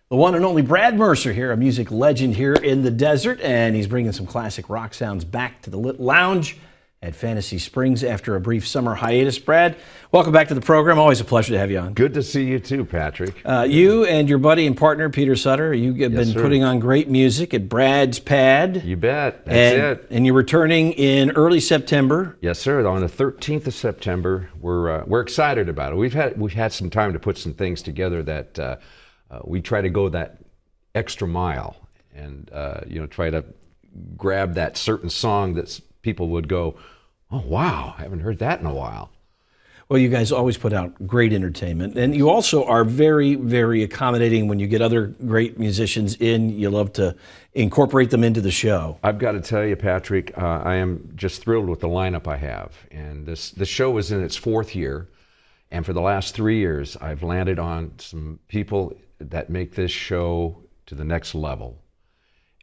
The one and only Brad Mercer here, a music legend here in the desert, and he's bringing some classic rock sounds back to the Lit Lounge at Fantasy Springs after a brief summer hiatus. Brad, welcome back to the program. Always a pleasure to have you on. Good to see you too, Patrick. You and your buddy and partner, Peter Sutter, you have been putting on great music at Brad's Pad. You bet. That's it. And you're returning in early September. Yes, sir. On the 13th of September. We're excited about it. We've had some time to put some things together that we try to go that extra mile and try to grab that certain song that people would go, oh wow, I haven't heard that in a while. Well, you guys always put out great entertainment, and you also are very, very accommodating when you get other great musicians in. You love to incorporate them into the show. I've got to tell you, Patrick, I am just thrilled with the lineup I have. And this show is in its fourth year, and for the last 3 years, I've landed on some people that make this show to the next level.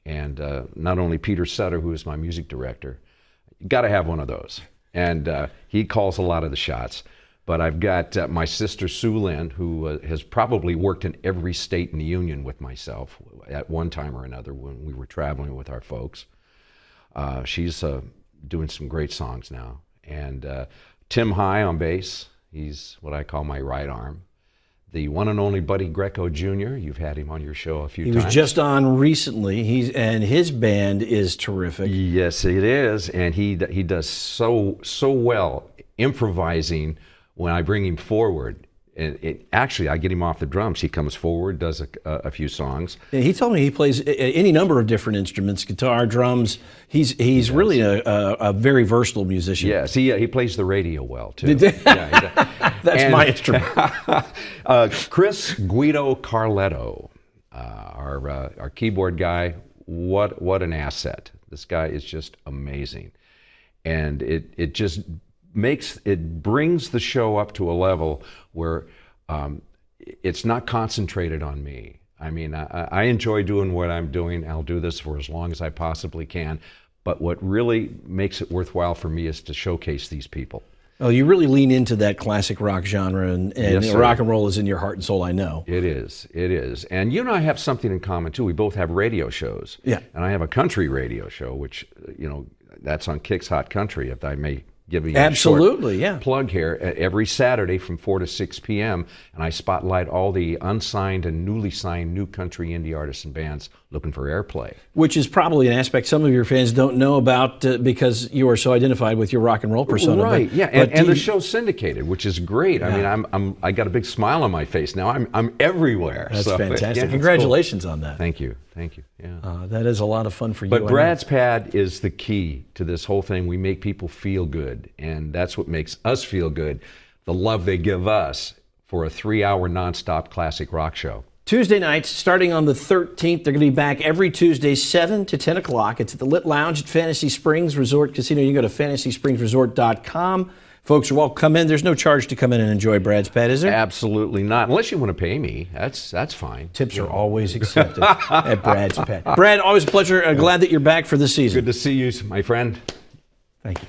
And not only Peter Sutter, who is my music director, you got to have one of those. And he calls a lot of the shots. But I've got my sister Sue Lynn, who has probably worked in every state in the union with myself at one time or another when we were traveling with our folks. She's doing some great songs now. And Tim High on bass, he's what I call my right arm. The one and only Buddy Greco Jr., you've had him on your show a few times. He was just on recently, and his band is terrific. Yes, it is, and he does so well improvising when I bring him forward. And actually, I get him off the drums. He comes forward, does a few songs. Yeah, he told me he plays any number of different instruments, guitar, drums. He's really a very versatile musician. Yes, he plays the radio well, too. That's my instrument. Chris Guido Carletto, our keyboard guy, what an asset. This guy is just amazing. And it just brings the show up to a level where it's not concentrated on me. I mean, I enjoy doing what I'm doing. I'll do this for as long as I possibly can. But what really makes it worthwhile for me is to showcase these people. Oh, you really lean into that classic rock genre, and yes, rock and roll is in your heart and soul, I know. It is. And you and I have something in common, too. We both have radio shows. Yeah. And I have a country radio show, which, that's on Kicks Hot Country, if I may give you absolutely, a short plug here. Every Saturday from 4 to 6 p.m., and I spotlight all the unsigned and newly signed new country indie artists and bands looking for airplay. Which is probably an aspect some of your fans don't know about because you are so identified with your rock and roll persona. Right, yeah, and the show's syndicated, which is great. Yeah. I mean, I got a big smile on my face now. I'm everywhere. That's fantastic. Yeah, congratulations on that. Thank you. Yeah. That is a lot of fun for you. But Brad's Pad is the key to this whole thing. We make people feel good, and that's what makes us feel good. The love they give us for a 3-hour nonstop classic rock show. Tuesday nights, starting on the 13th. They're going to be back every Tuesday, 7 to 10 o'clock. It's at the Lit Lounge at Fantasy Springs Resort Casino. You can go to fantasyspringsresort.com. Folks are welcome to come in. There's no charge to come in and enjoy Brad's Pad, is there? Absolutely not. Unless you want to pay me. That's fine. Tips are always accepted at Brad's Pad. Brad, always a pleasure. Glad that you're back for this season. Good to see you, my friend. Thank you.